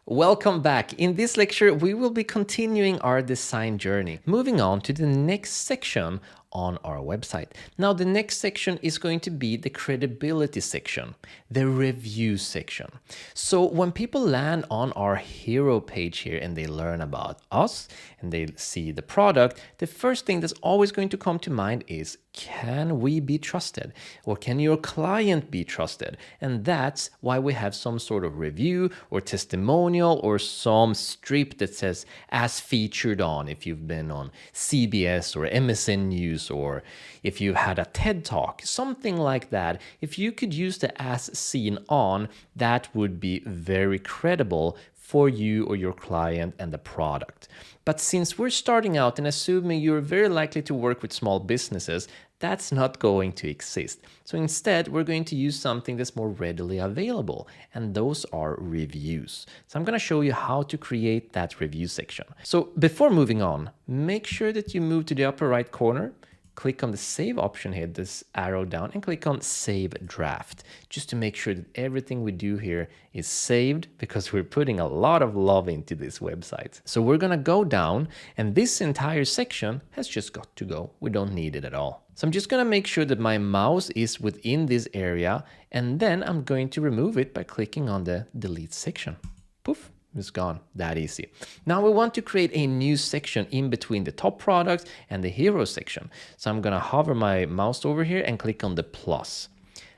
Welcome back. In this lecture, we will be continuing our design journey, moving on to the next section on our website. Now, the next section is going to be the credibility section, the review section. So when people land on our hero page here and they learn about us and they see the product, the first thing that's always going to come to mind is, can we be trusted? Or can your client be trusted? And that's why we have some sort of review or testimonial or some strip that says as featured on, if you've been on CBS or MSN News, or if you had a TED Talk, something like that. If you could use the as seen on, that would be very credible for you or your client and the product. But since we're starting out and assuming you're very likely to work with small businesses, that's not going to exist. So instead, we're going to use something that's more readily available, and those are reviews. So I'm going to show you how to create that review section. So before moving on, make sure that you move to the upper right corner, click on the save option here, this arrow down, and click on save draft, just to make sure that everything we do here is saved, because we're putting a lot of love into this website. So we're gonna go down, and this entire section has just got to go. We don't need it at all. So I'm just gonna make sure that my mouse is within this area, and then I'm going to remove it by clicking on the delete section. Poof. It's gone. That easy. Now we want to create a new section in between the top products and the hero section. So I'm going to hover my mouse over here and click on the plus.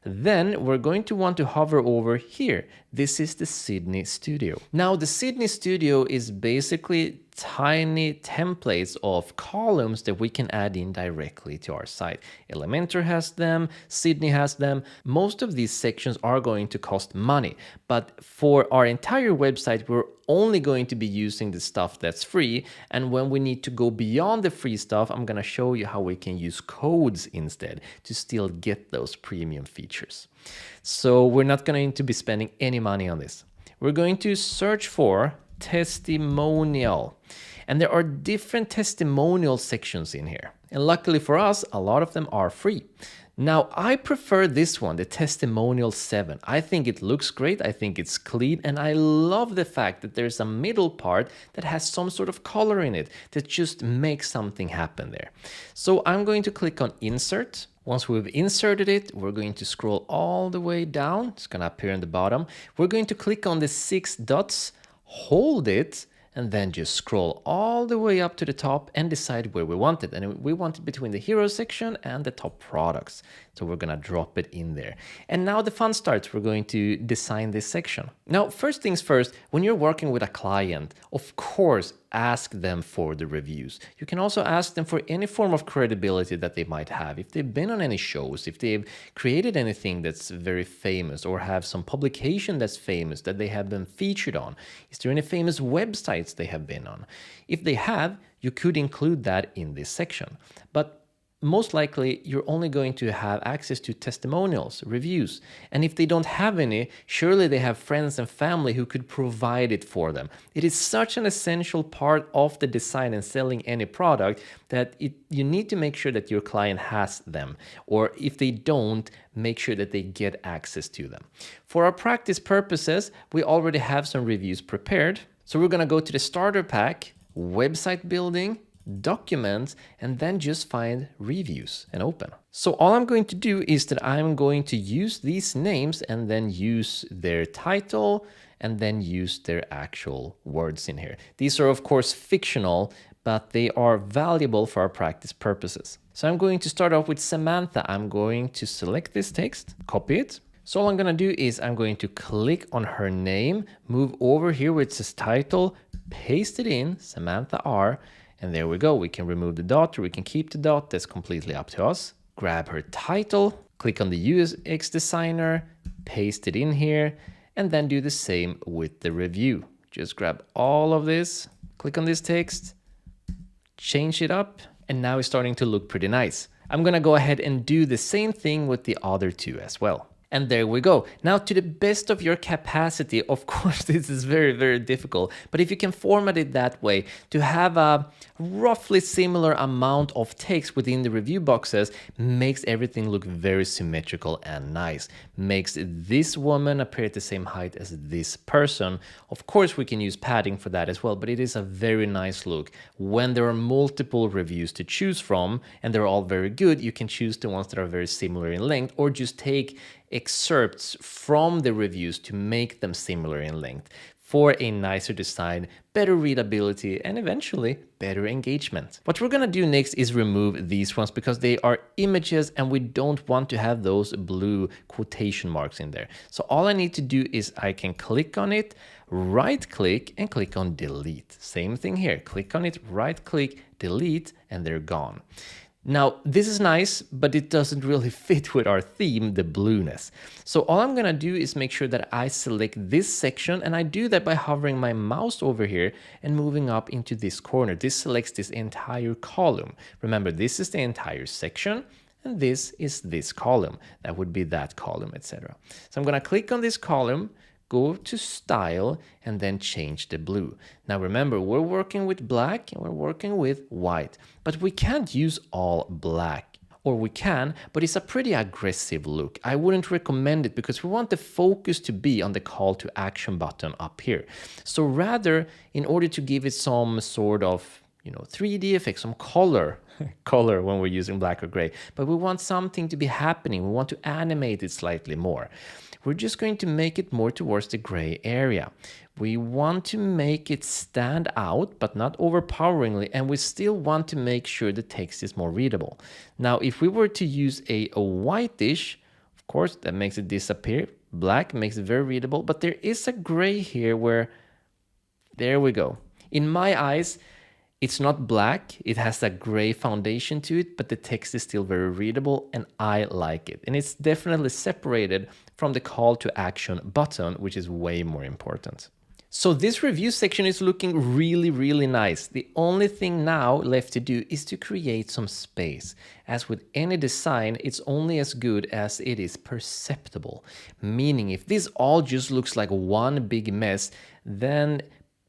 Then we're going to want to hover over here. This is the Sydney Studio. Now the Sydney Studio is basically tiny templates of columns that we can add in directly to our site. Elementor has them, Sydney has them. Most of these sections are going to cost money, but for our entire website, we're only going to be using the stuff that's free. And when we need to go beyond the free stuff, I'm going to show you how we can use codes instead to still get those premium features. So we're not going to be spending any money on this. We're going to search for testimonial. And there are different testimonial sections in here. And luckily for us, a lot of them are free. Now, I prefer this one, the Testimonial 7. I think it looks great, I think it's clean, and I love the fact that there's a middle part that has some sort of color in it that just makes something happen there. So I'm going to click on Insert. Once we've inserted it, we're going to scroll all the way down. It's going to appear in the bottom. We're going to click on the 6 dots, hold it, and then just scroll all the way up to the top and decide where we want it. And we want it between the hero section and the top products. So we're gonna drop it in there. And now the fun starts. We're going to design this section. Now, first things first, when you're working with a client, of course, ask them for the reviews. You can also ask them for any form of credibility that they might have. If they've been on any shows, if they've created anything that's very famous, or have some publication that's famous that they have been featured on. Is there any famous websites they have been on? If they have, you could include that in this section. But most likely, you're only going to have access to testimonials, reviews. And if they don't have any, surely they have friends and family who could provide it for them. It is such an essential part of the design and selling any product that you need to make sure that your client has them. Or if they don't, make sure that they get access to them. For our practice purposes, we already have some reviews prepared. So we're going to go to the starter pack, website building, documents, and then just find reviews and open. So all I'm going to do is that I'm going to use these names and then use their title and then use their actual words in here. These are of course fictional, but they are valuable for our practice purposes. So I'm going to start off with Samantha. I'm going to select this text, copy it. So all I'm going to do is I'm going to click on her name, move over here where it says title, paste it in, Samantha R, and there we go. We can remove the dot or we can keep the dot. That's completely up to us. Grab her title, click on the UX designer, paste it in here, and then do the same with the review. Just grab all of this, click on this text, change it up, and now it's starting to look pretty nice. I'm gonna go ahead and do the same thing with the other two as well. And there we go. Now, to the best of your capacity, of course, this is very, very difficult. But if you can format it that way, to have a roughly similar amount of text within the review boxes makes everything look very symmetrical and nice. Makes this woman appear at the same height as this person. Of course, we can use padding for that as well, but it is a very nice look. When there are multiple reviews to choose from, and they're all very good, you can choose the ones that are very similar in length, or just take excerpts from the reviews to make them similar in length for a nicer design, better readability, and eventually better engagement. What we're gonna do next is remove these ones because they are images and we don't want to have those blue quotation marks in there. So all I need to do is I can click on it, right click, and click on delete. Same thing here, click on it, right click, delete, and they're gone. Now, this is nice, but it doesn't really fit with our theme, the blueness. So all I'm gonna do is make sure that I select this section, and I do that by hovering my mouse over here and moving up into this corner. This selects this entire column. Remember, this is the entire section, and this is this column. That would be that column, etc. So I'm gonna click on this column, go to style, and then change the blue. Now remember, we're working with black and we're working with white, but we can't use all black. Or we can, but it's a pretty aggressive look. I wouldn't recommend it because we want the focus to be on the call to action button up here. So rather, in order to give it some sort of 3D effect, some color when we're using black or gray, but we want something to be happening. We want to animate it slightly more. We're just going to make it more towards the gray area. We want to make it stand out, but not overpoweringly, and we still want to make sure the text is more readable. Now, if we were to use a whitish, of course, that makes it disappear. Black makes it very readable, but there is a gray here where, there we go. In my eyes, it's not black, it has a gray foundation to it, but the text is still very readable and I like it. And it's definitely separated from the call to action button, which is way more important. So this review section is looking really, really nice. The only thing now left to do is to create some space. As with any design, it's only as good as it is perceptible. Meaning if this all just looks like one big mess, then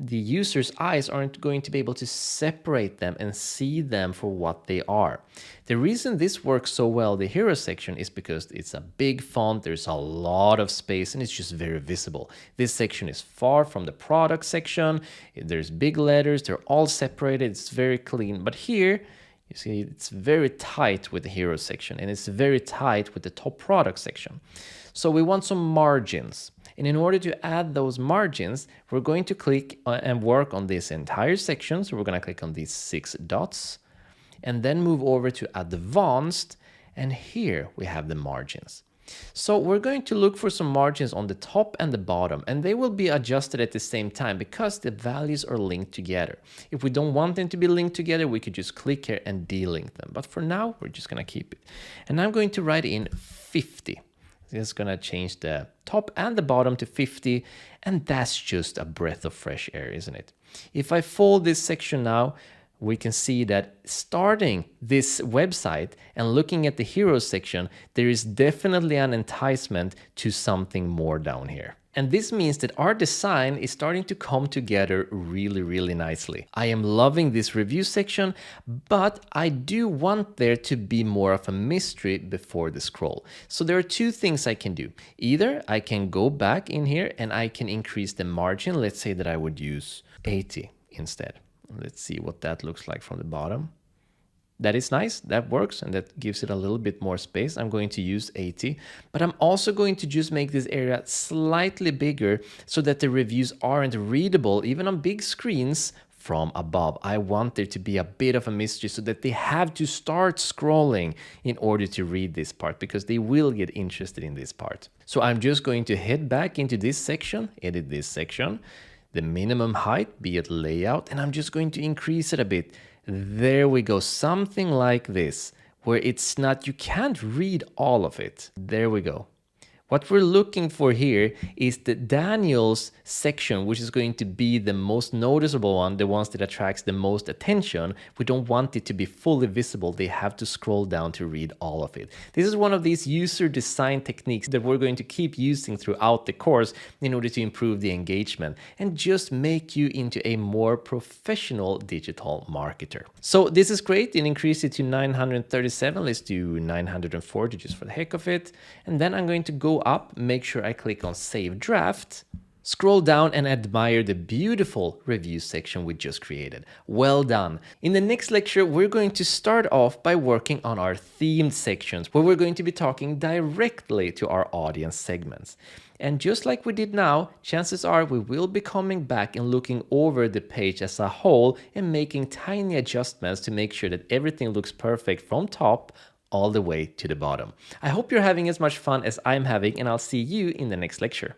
the user's eyes aren't going to be able to separate them and see them for what they are. The reason this works so well, the hero section, is because it's a big font, there's a lot of space, and it's just very visible. This section is far from the product section, there's big letters, they're all separated, it's very clean. But here, you see, it's very tight with the hero section, and it's very tight with the top product section. So we want some margins. And in order to add those margins, we're going to click and work on this entire section. So we're going to click on these 6 dots and then move over to advanced. And here we have the margins. So we're going to look for some margins on the top and the bottom, and they will be adjusted at the same time because the values are linked together. If we don't want them to be linked together, we could just click here and delink them. But for now, we're just going to keep it. And I'm going to write in 50. It's going to change the top and the bottom to 50, and that's just a breath of fresh air, isn't it? If I fold this section now, we can see that starting this website and looking at the heroes section, there is definitely an enticement to something more down here. And this means that our design is starting to come together really, really nicely. I am loving this review section, but I do want there to be more of a mystery before the scroll. So there are two things I can do. Either I can go back in here and I can increase the margin. Let's say that I would use 80 instead. Let's see what that looks like from the bottom. That is nice, that works, and that gives it a little bit more space. I'm going to use 80, but I'm also going to just make this area slightly bigger so that the reviews aren't readable, even on big screens, from above. I want there to be a bit of a mystery so that they have to start scrolling in order to read this part, because they will get interested in this part. So I'm just going to head back into this section, edit this section, the minimum height, be it layout, and I'm just going to increase it a bit. There we go, something like this, where it's not, you can't read all of it. There we go. What we're looking for here is the Daniels section, which is going to be the most noticeable one, the ones that attracts the most attention. We don't want it to be fully visible. They have to scroll down to read all of it. This is one of these user design techniques that we're going to keep using throughout the course in order to improve the engagement and just make you into a more professional digital marketer. So this is great. And increase it to 937. Let's do 940 just for the heck of it. And then I'm going to go up, make sure I click on Save Draft, scroll down and admire the beautiful review section we just created. Well done. In the next lecture, we're going to start off by working on our themed sections, where we're going to be talking directly to our audience segments. And just like we did now, chances are we will be coming back and looking over the page as a whole and making tiny adjustments to make sure that everything looks perfect from top all the way to the bottom. I hope you're having as much fun as I'm having, and I'll see you in the next lecture.